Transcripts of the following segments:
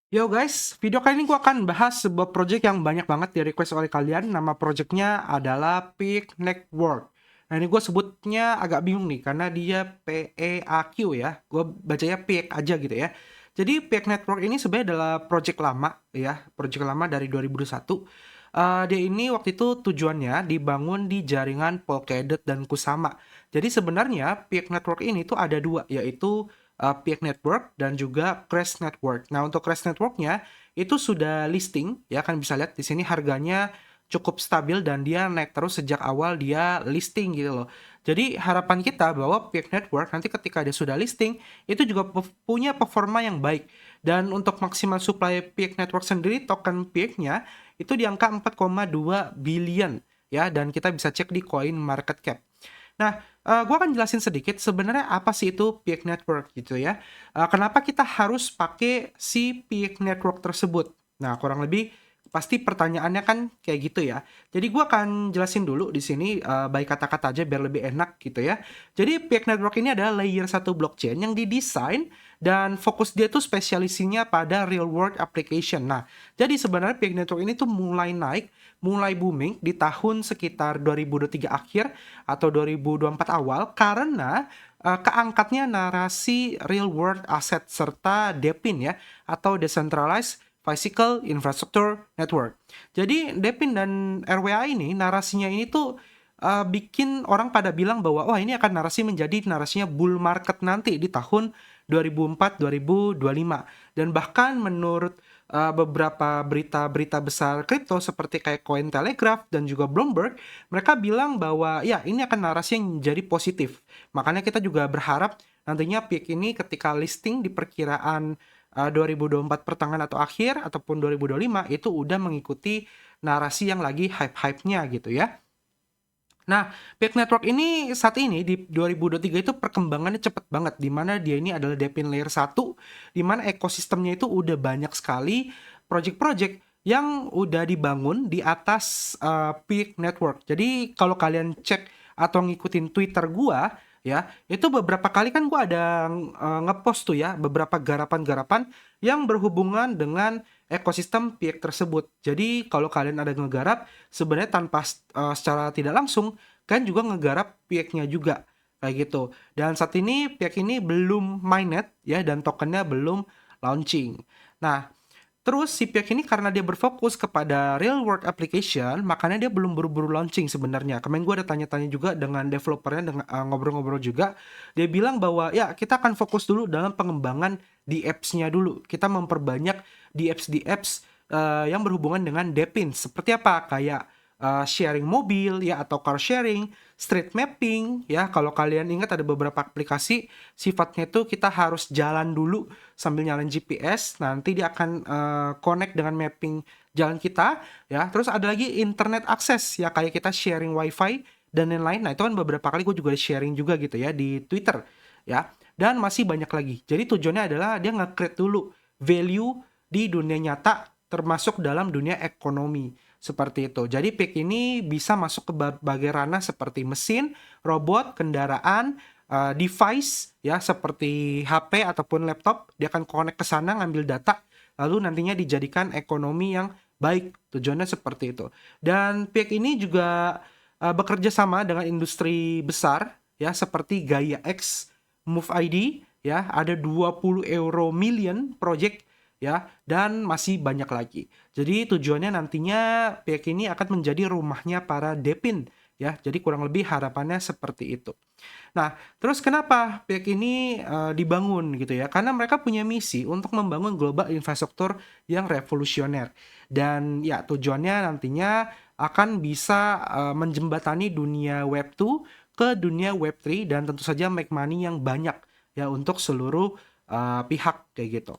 Yo guys, video kali ini gue akan bahas sebuah project yang banyak banget di request oleh kalian. Nama projectnya adalah Peak Network. Nah ini gue sebutnya agak bingung nih, karena dia PEAQ ya. Gue bacanya Peak aja gitu ya. Jadi Peak Network ini sebenarnya adalah project lama ya. Project lama dari 2021. Dia ini waktu itu tujuannya dibangun di jaringan Polkadot dan Kusama. Jadi sebenarnya Peak Network ini tuh ada dua, yaitu Peak Network dan juga Crash Network. Nah, untuk Crash Networknya itu sudah listing, ya kan bisa lihat di sini harganya cukup stabil dan dia naik terus sejak awal dia listing gitu loh. Jadi harapan kita bahwa Peak Network nanti ketika dia sudah listing itu juga punya performa yang baik. Dan untuk maksimal supply Peak Network sendiri token Peak-nya itu di angka 4,2 billion ya, dan kita bisa cek di Coin Market Cap. Nah, gue akan jelasin sedikit sebenarnya apa sih itu peak network gitu ya. Kenapa kita harus pakai si peak network tersebut. Nah, kurang lebih pasti pertanyaannya kan kayak gitu ya. Jadi gue akan jelasin dulu di sini by kata-kata aja biar lebih enak gitu ya. Jadi peak network ini adalah layer satu blockchain yang didesain dan fokus dia tuh spesialisinya pada real world application. Nah, jadi sebenarnya peak network ini tuh mulai booming di tahun sekitar 2023 akhir atau 2024 awal karena keangkatnya narasi real world asset serta DePIN ya, atau Decentralized Physical Infrastructure Network. Jadi DePIN dan RWA ini narasinya ini tuh bikin orang pada bilang bahwa wah ini akan menjadi narasinya bull market nanti di tahun 2004-2025. Dan bahkan menurut beberapa berita-berita besar kripto seperti kayak Cointelegraph dan juga Bloomberg, mereka bilang bahwa ya ini akan narasi yang jadi positif. Makanya kita juga berharap nantinya peak ini ketika listing di perkiraan 2024 pertengahan atau akhir ataupun 2025 itu udah mengikuti narasi yang lagi hype-hype-nya gitu ya. Nah, Peak Network ini saat ini di 2023 itu perkembangannya cepet banget, di mana dia ini adalah DePIN Layer 1, di mana ekosistemnya itu udah banyak sekali project-project yang udah dibangun di atas Peak Network. Jadi kalau kalian cek atau ngikutin Twitter gua, ya, itu beberapa kali kan gua ada ngepost tuh ya, beberapa garapan-garapan yang berhubungan dengan ekosistem Peak tersebut. Jadi kalau kalian ada ngegarap, sebenarnya tanpa secara tidak langsung kan juga ngegarap pihaknya juga kayak gitu. Dan saat ini pihak ini belum mainnet ya, dan tokennya belum launching. Nah, terus si pihak ini karena dia berfokus kepada real world application, makanya dia belum buru-buru launching sebenarnya. Kemarin gue ada tanya-tanya juga dengan developernya, dengan ngobrol-ngobrol juga. Dia bilang bahwa ya kita akan fokus dulu dalam pengembangan di apps-nya dulu. Kita memperbanyak di apps yang berhubungan dengan DePIN. Seperti apa? Kayak sharing mobil ya, atau car sharing, street mapping ya. Kalau kalian ingat ada beberapa aplikasi sifatnya itu kita harus jalan dulu sambil nyalain GPS, nanti dia akan connect dengan mapping jalan kita ya. Terus ada lagi internet akses ya, kayak kita sharing wifi dan lain-lain. Nah, itu kan beberapa kali gue juga sharing juga gitu ya di Twitter ya. Dan masih banyak lagi. Jadi tujuannya adalah dia nge-create dulu value di dunia nyata termasuk dalam dunia ekonomi. Seperti itu. Jadi PIC ini bisa masuk ke berbagai ranah seperti mesin, robot, kendaraan, device ya seperti HP ataupun laptop. Dia akan connect ke sana ngambil data lalu nantinya dijadikan ekonomi yang baik. Tujuannya seperti itu. Dan PIC ini juga bekerja sama dengan industri besar ya seperti Gaia X, Move ID ya, ada 20 euro million project ya, dan masih banyak lagi. Jadi tujuannya nantinya pihak ini akan menjadi rumahnya para DePIN ya. Jadi kurang lebih harapannya seperti itu. Nah, terus kenapa pihak ini dibangun gitu ya? Karena mereka punya misi untuk membangun global infrastruktur yang revolusioner. Dan ya tujuannya nantinya akan bisa menjembatani dunia Web 2 ke dunia Web 3 dan tentu saja make money yang banyak ya untuk seluruh pihak kayak gitu.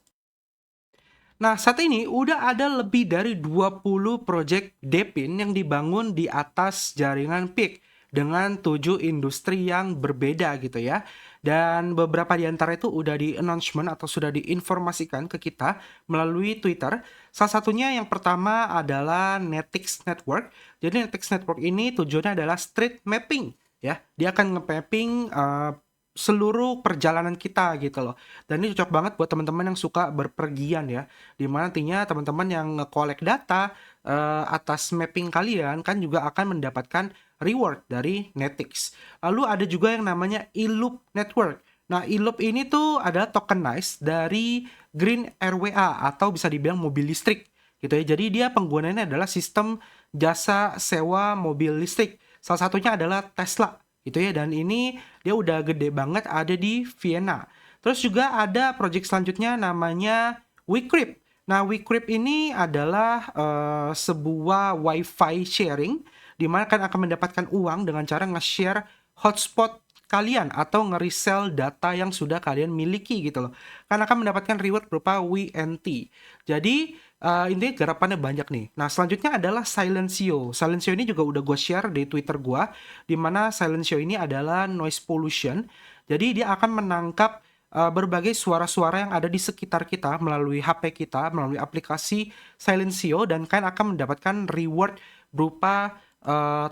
Nah, saat ini udah ada lebih dari 20 project DePIN yang dibangun di atas jaringan PIC dengan 7 industri yang berbeda gitu ya. Dan beberapa di antara itu udah di announcement atau sudah diinformasikan ke kita melalui Twitter. Salah satunya yang pertama adalah Netix Network. Jadi Netix Network ini tujuannya adalah street mapping ya. Dia akan nge-mapping seluruh perjalanan kita gitu loh. Dan ini cocok banget buat teman-teman yang suka berpergian ya. Dimana nantinya teman-teman yang nge-collect data atas mapping kalian kan juga akan mendapatkan reward dari Netix. Lalu ada juga yang namanya eLoop Network. Nah, eLoop ini tuh adalah tokenized dari Green RWA atau bisa dibilang mobil listrik gitu ya. Jadi dia penggunaannya adalah sistem jasa sewa mobil listrik. Salah satunya adalah Tesla gitu ya, dan ini dia udah gede banget, ada di Vienna. Terus juga ada project selanjutnya namanya WeCrypt. Nah, WeCrypt ini adalah sebuah WiFi sharing di mana kan akan mendapatkan uang dengan cara nge-share hotspot kalian atau nge-resell data yang sudah kalian miliki gitu loh. Kan akan mendapatkan reward berupa WNT. Jadi intinya garapannya banyak nih. Nah, selanjutnya adalah Silencio. Silencio ini juga udah gue share di Twitter gue, di mana Silencio ini adalah noise pollution. Jadi dia akan menangkap berbagai suara-suara yang ada di sekitar kita melalui HP kita, melalui aplikasi Silencio, dan kan akan mendapatkan reward berupa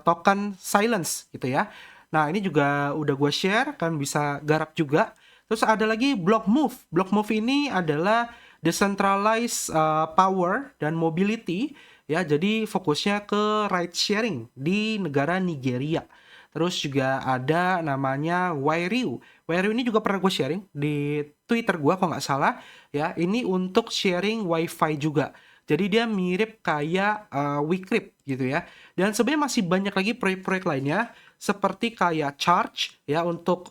token silence gitu ya. Nah, ini juga udah gue share, kalian bisa garap juga. Terus ada lagi Blockmove. Blockmove ini adalah decentralized power dan mobility ya. Jadi fokusnya ke ride sharing di negara Nigeria. Terus juga ada namanya Wairiu. Wairiu ini juga pernah gue sharing di Twitter gue kalau nggak salah ya. Ini untuk sharing wifi juga. Jadi dia mirip kayak WeCrypt gitu ya. Dan sebenarnya masih banyak lagi proyek-proyek lainnya seperti kayak Charge ya untuk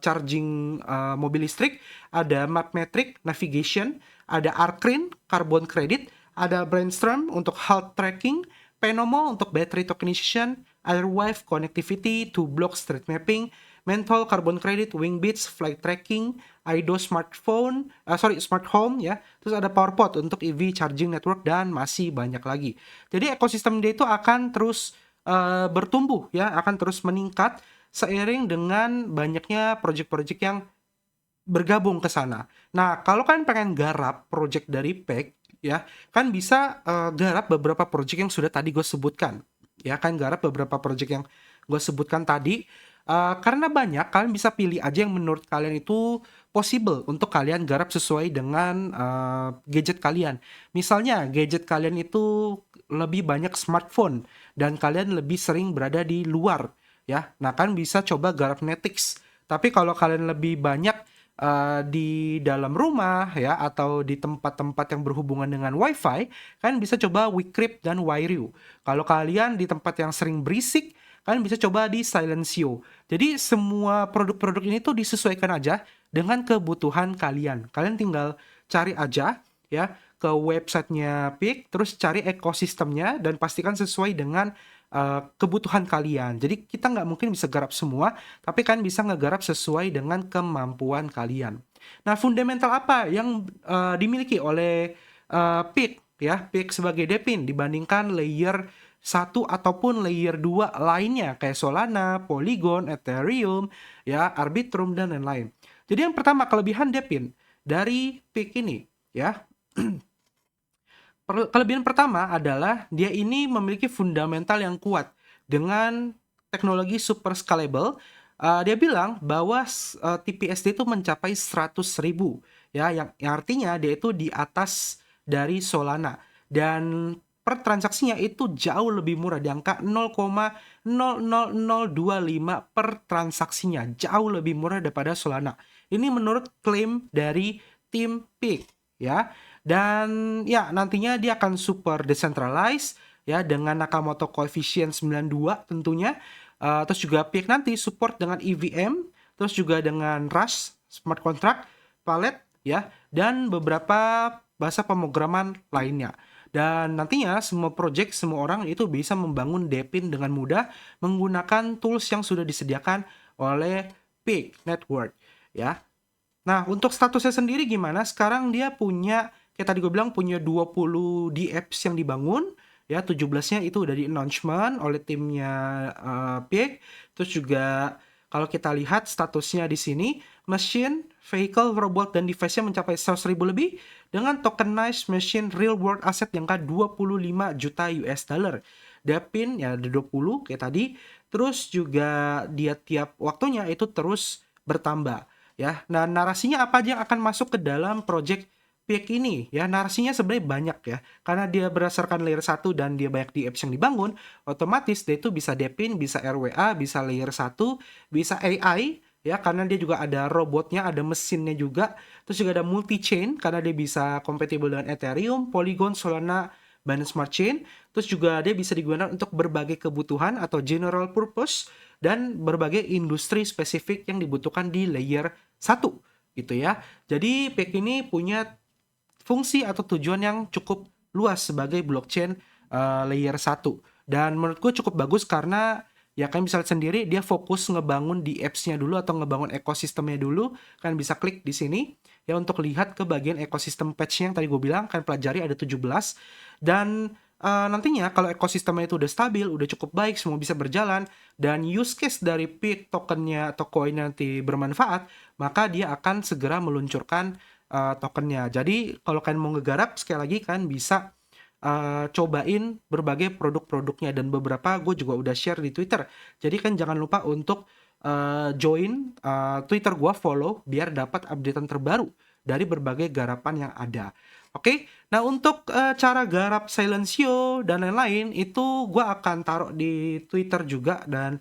charging mobil listrik, ada Mapmetric Navigation, ada Arcrin Carbon Credit, ada Brainstorm untuk health tracking, Penomo untuk battery tokenization, Airwave connectivity to block street mapping, Menthol Carbon Credit, Wingbeats flight tracking, Aido smart home ya. Terus ada PowerPod untuk EV charging network dan masih banyak lagi. Jadi ekosistem dia itu akan terus bertumbuh ya, akan terus meningkat seiring dengan banyaknya project-project yang bergabung ke sana. Nah, kalau kalian pengen garap project dari PEG ya, kan bisa garap beberapa project yang sudah tadi gue sebutkan. Ya, kan garap beberapa project yang gue sebutkan tadi. Karena banyak, kalian bisa pilih aja yang menurut kalian itu possible untuk kalian garap sesuai dengan gadget kalian. Misalnya, gadget kalian itu lebih banyak smartphone dan kalian lebih sering berada di luar, ya. Nah, kan bisa coba garap Netix. Tapi kalau kalian lebih banyak di dalam rumah ya atau di tempat-tempat yang berhubungan dengan wifi, kalian bisa coba WeCrypt dan Wairiu. Kalau kalian di tempat yang sering berisik, kalian bisa coba di Silencio. Jadi semua produk-produk ini tuh disesuaikan aja dengan kebutuhan kalian. Kalian tinggal cari aja ya ke websitenya PIK, terus cari ekosistemnya dan pastikan sesuai dengan kebutuhan kalian. Jadi kita nggak mungkin bisa garap semua, tapi kan bisa ngegarap sesuai dengan kemampuan kalian. Nah, fundamental apa yang dimiliki oleh PIK ya, PIK sebagai DePIN dibandingkan layer 1 ataupun layer 2 lainnya kayak Solana, Polygon, Ethereum, ya, Arbitrum dan lain-lain. Jadi yang pertama kelebihan DePIN dari PIK ini ya. Kelebihan pertama adalah dia ini memiliki fundamental yang kuat dengan teknologi super scalable. Dia bilang bahwa TPSD itu mencapai 100.000 ya, yang artinya dia itu di atas dari Solana dan per transaksinya itu jauh lebih murah di angka 0,00025 per transaksinya, jauh lebih murah daripada Solana. Ini menurut klaim dari tim PIK ya. Dan ya nantinya dia akan super decentralized ya dengan Nakamoto coefficient 92 tentunya. Terus juga PIK nanti support dengan EVM, terus juga dengan Rust, smart contract, Palette ya, dan beberapa bahasa pemrograman lainnya. Dan nantinya semua project, semua orang itu bisa membangun DePIN dengan mudah menggunakan tools yang sudah disediakan oleh PIK Network ya. Nah, untuk statusnya sendiri gimana? Sekarang dia punya, kayak tadi gue bilang, punya 20 DApps yang dibangun. Ya, 17-nya itu udah di-announcement oleh timnya PIK. Terus juga kalau kita lihat statusnya di sini, machine, vehicle, robot, dan device-nya mencapai 100.000 lebih dengan tokenized machine real world asset yang ke 25 juta US dollar. DePIN ya ada 20 kayak tadi. Terus juga dia tiap waktunya itu terus bertambah ya. Nah, narasinya apa aja yang akan masuk ke dalam project Peak ini ya? Narasinya sebenarnya banyak ya. Karena dia berdasarkan layer 1 dan dia banyak di apps yang dibangun, otomatis dia itu bisa Depin, bisa RWA, bisa layer 1, bisa AI ya, karena dia juga ada robotnya, ada mesinnya juga. Terus juga ada multi chain karena dia bisa kompatibel dengan Ethereum, Polygon, Solana, Binance Smart Chain. Terus juga dia bisa digunakan untuk berbagai kebutuhan atau general purpose dan berbagai industri spesifik yang dibutuhkan di layer 1 gitu ya. Jadi Peak ini punya fungsi atau tujuan yang cukup luas sebagai blockchain layer 1. Dan menurut gue cukup bagus karena ya kan bisa lihat sendiri dia fokus ngebangun di apps-nya dulu atau ngebangun ekosistemnya dulu. Kan bisa klik di sini ya untuk lihat ke bagian ekosistem patch yang tadi gue bilang, kan pelajari ada 17. Dan nantinya kalau ekosistemnya itu udah stabil, udah cukup baik, semua bisa berjalan, dan use case dari Peak tokennya atau koin nanti bermanfaat, maka dia akan segera meluncurkan tokennya. Jadi kalau kalian mau ngegarap, sekali lagi kan bisa cobain berbagai produk-produknya, dan beberapa gue juga udah share di Twitter. Jadi kan jangan lupa untuk join Twitter gue, follow biar dapat updatean terbaru dari berbagai garapan yang ada. Oke, nah untuk cara garap Silencio dan lain-lain itu gue akan taruh di Twitter juga, dan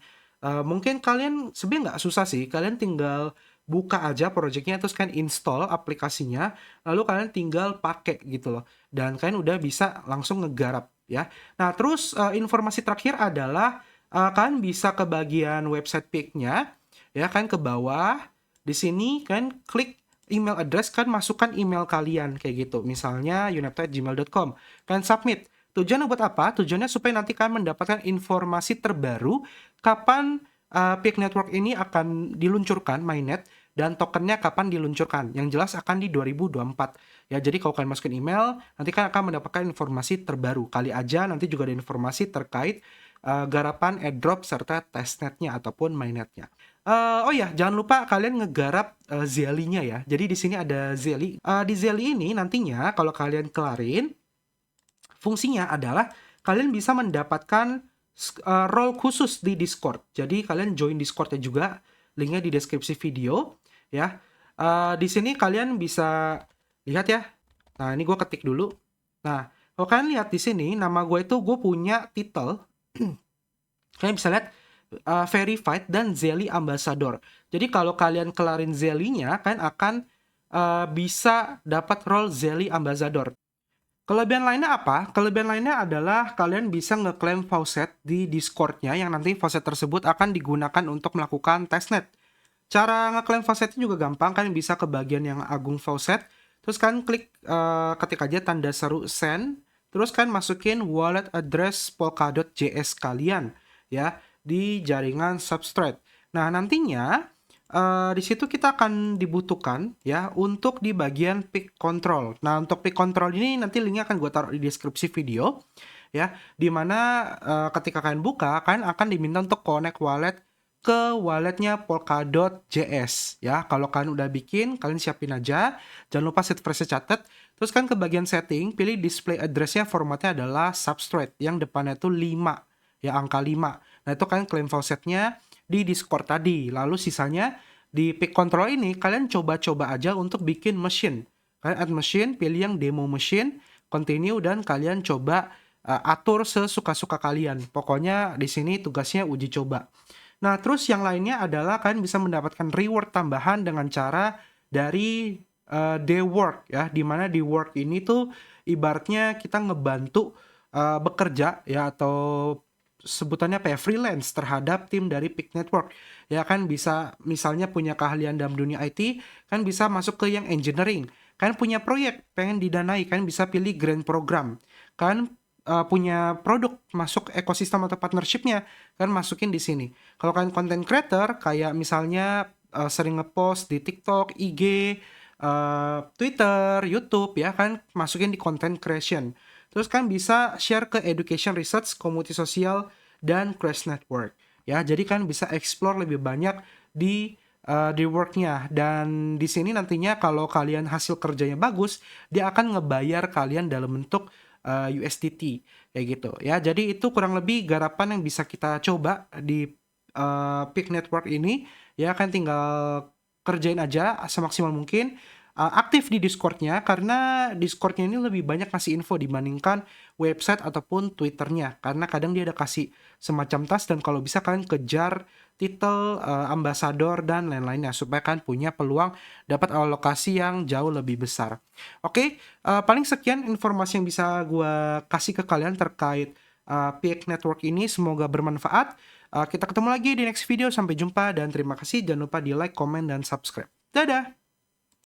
mungkin kalian sebenarnya nggak susah sih, kalian tinggal buka aja projectnya, terus kan install aplikasinya, lalu kalian tinggal pakai gitu loh, dan kalian udah bisa langsung ngegarap ya. Nah terus informasi terakhir adalah kalian bisa ke bagian website Peak-nya ya kan, ke bawah di sini kan klik email address, kan masukkan email kalian kayak gitu, misalnya yunepto@gmail.com, kan submit. Tujuannya buat apa? Tujuannya supaya nanti kalian mendapatkan informasi terbaru kapan Peak Network ini akan diluncurkan mainnet, dan tokennya kapan diluncurkan. Yang jelas akan di 2024. Ya, jadi kalau kalian masukin email, nanti kan akan mendapatkan informasi terbaru. Kali aja nanti juga ada informasi terkait garapan airdrop serta testnetnya ataupun mainnetnya. Oh ya, jangan lupa kalian ngegarap Zelly-nya ya. Jadi di sini ada Zelly. Di Zelly ini nantinya kalau kalian kelarin, fungsinya adalah kalian bisa mendapatkan role khusus di Discord. Jadi kalian join Discord-nya juga, linknya di deskripsi video ya. Di sini kalian bisa lihat ya. Nah, ini gue ketik dulu. Nah, kalau kalian lihat di sini, nama gue itu gue punya title. Kalian bisa lihat verified dan Zelly Ambassador. Jadi kalau kalian kelarin Zelly-nya, kalian akan bisa dapat role Zelly Ambassador. Kelebihan lainnya apa? Kelebihan lainnya adalah kalian bisa ngeklaim faucet di Discord-nya, yang nanti faucet tersebut akan digunakan untuk melakukan testnet. Cara ngeklaim faucetnya juga gampang, kalian bisa ke bagian yang Agung Faucet, terus kan klik ketik aja tanda seru send, terus kan masukin wallet address polkadot.js kalian ya di jaringan Substrate. Nah, nantinya di situ kita akan dibutuhkan ya untuk di bagian Peak Control. Nah, untuk Peak Control ini nanti linknya akan gue taruh di deskripsi video ya, dimana ketika kalian buka, kalian akan diminta untuk connect wallet ke walletnya Polkadot.js ya. Kalau kalian udah bikin, kalian siapin aja. Jangan lupa set phrase catat. Terus kan ke bagian setting, pilih display address-nya, formatnya adalah Substrate yang depannya itu 5 ya, angka 5. Nah, itu kalian klaim faucetnya di Discord tadi. Lalu sisanya di Peak Control ini kalian coba-coba aja untuk bikin machine. Kalian add machine, pilih yang demo machine, continue, dan kalian coba atur sesuka-suka kalian. Pokoknya di sini tugasnya uji coba. Nah, terus yang lainnya adalah kalian bisa mendapatkan reward tambahan dengan cara dari day work ya, dimana di work ini tuh ibaratnya kita ngebantu bekerja ya, atau sebutannya apa ya, freelance terhadap tim dari Peak Network. Ya kan, bisa misalnya punya keahlian dalam dunia IT, kan bisa masuk ke yang engineering. Kan punya proyek pengen didanai, kan bisa pilih grant program. Kan punya produk masuk ekosistem atau partnershipnya, kan masukin di sini. Kalau kalian content creator kayak misalnya sering ngepost di TikTok, IG, Twitter, YouTube ya kan, masukin di content creation. Terus kan bisa share ke education research, community sosial, dan Crash Network. Ya, jadi kan bisa explore lebih banyak di worknya. Dan di sini nantinya kalau kalian hasil kerjanya bagus, dia akan ngebayar kalian dalam bentuk USDT kayak gitu ya. Jadi itu kurang lebih garapan yang bisa kita coba di Peak Network ini ya kan. Tinggal kerjain aja semaksimal mungkin, aktif di Discord-nya karena Discord-nya ini lebih banyak ngasih info dibandingkan website ataupun Twitter-nya. Karena kadang dia ada kasih semacam task dan kalau bisa kalian kejar titel, ambasador dan lain-lainnya supaya kalian punya peluang dapat alokasi yang jauh lebih besar. Oke, paling sekian informasi yang bisa gua kasih ke kalian terkait, Peak Network ini, semoga bermanfaat. Kita ketemu lagi di next video, sampai jumpa dan terima kasih. Jangan lupa di like, komen, dan subscribe. Dadah!